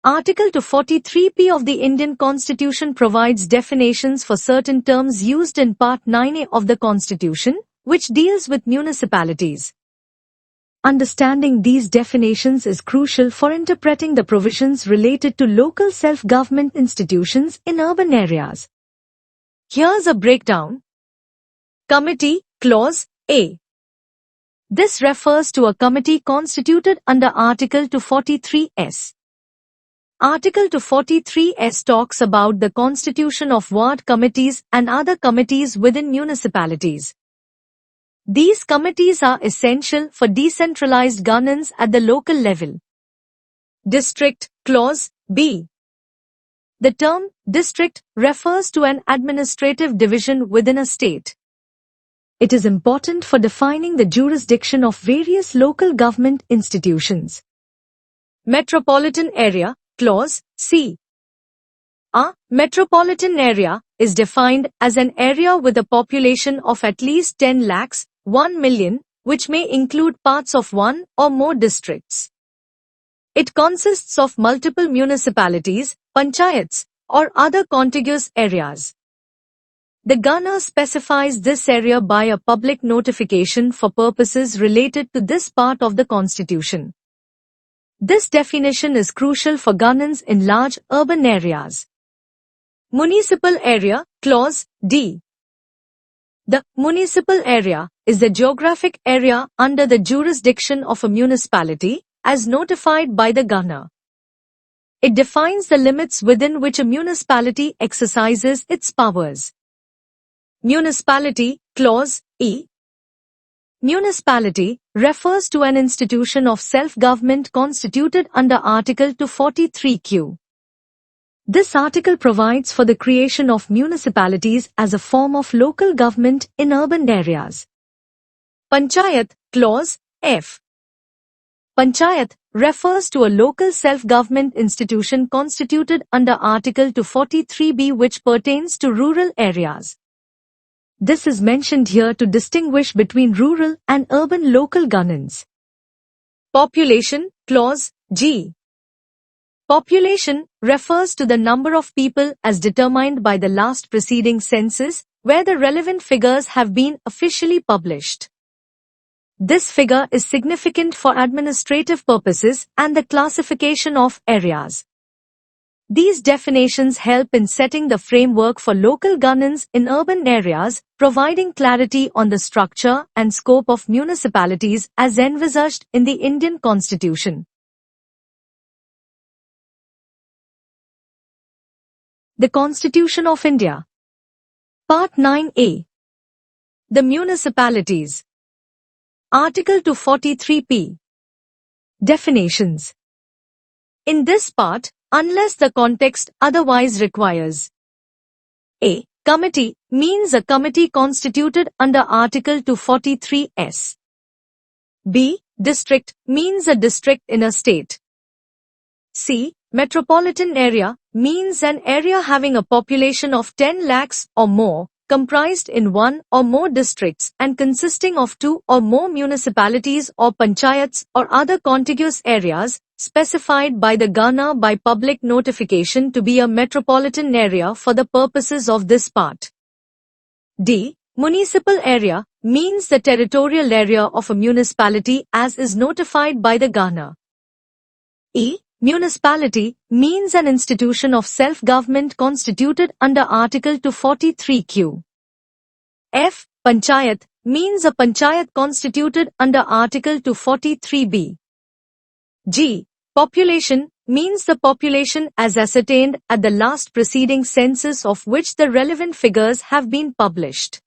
Article 243p of the Indian Constitution provides definitions for certain terms used in Part 9A of the Constitution, which deals with municipalities. Understanding these definitions is crucial for interpreting the provisions related to local self-government institutions in urban areas. Here's a breakdown. Committee, Clause A. This refers to a committee constituted under Article 243s. Article 243s talks about the constitution of ward committees and other committees within municipalities. These committees are essential for decentralized governance at the local level. District, Clause B. The term district refers to an administrative division within a state. It is important for defining the jurisdiction of various local government institutions. Metropolitan area, Clause C. A metropolitan area is defined as an area with a population of at least 10 lakhs, 1 million, which may include parts of one or more districts. It consists of multiple municipalities, panchayats, or other contiguous areas. The governor specifies this area by a public notification for purposes related to this part of the Constitution. This definition is crucial for governance in large urban areas. Municipal area, Clause D. The municipal area is the geographic area under the jurisdiction of a municipality, as notified by the governor. It defines the limits within which a municipality exercises its powers. Municipality, Clause E. Municipality refers to an institution of self-government constituted under Article 243q. This article provides for the creation of municipalities as a form of local government in urban areas. Panchayat, Clause F. Panchayat refers to a local self-government institution constituted under Article 243b which pertains to rural areas. This is mentioned here to distinguish between rural and urban local governance. Population, Clause G. Population refers to the number of people as determined by the last preceding census, where the relevant figures have been officially published. This figure is significant for administrative purposes and the classification of areas. These definitions help in setting the framework for local governance in urban areas, providing clarity on the structure and scope of municipalities as envisaged in the Indian Constitution. The Constitution of India. Part 9A. The Municipalities. Article 243p. Definitions. In this part, unless the context otherwise requires. A. Committee means a committee constituted under Article 243s. B. District means a district in a state. C. Metropolitan area means an area having a population of 10 lakhs or more, comprised in one or more districts and consisting of two or more municipalities or panchayats or other contiguous areas, specified by the governor by public notification to be a metropolitan area for the purposes of this part. D. Municipal area means the territorial area of a municipality as is notified by the governor. E. Municipality means an institution of self-government constituted under Article 243q. F. Panchayat means a panchayat constituted under Article 243b. G. Population means the population as ascertained at the last preceding census of which the relevant figures have been published.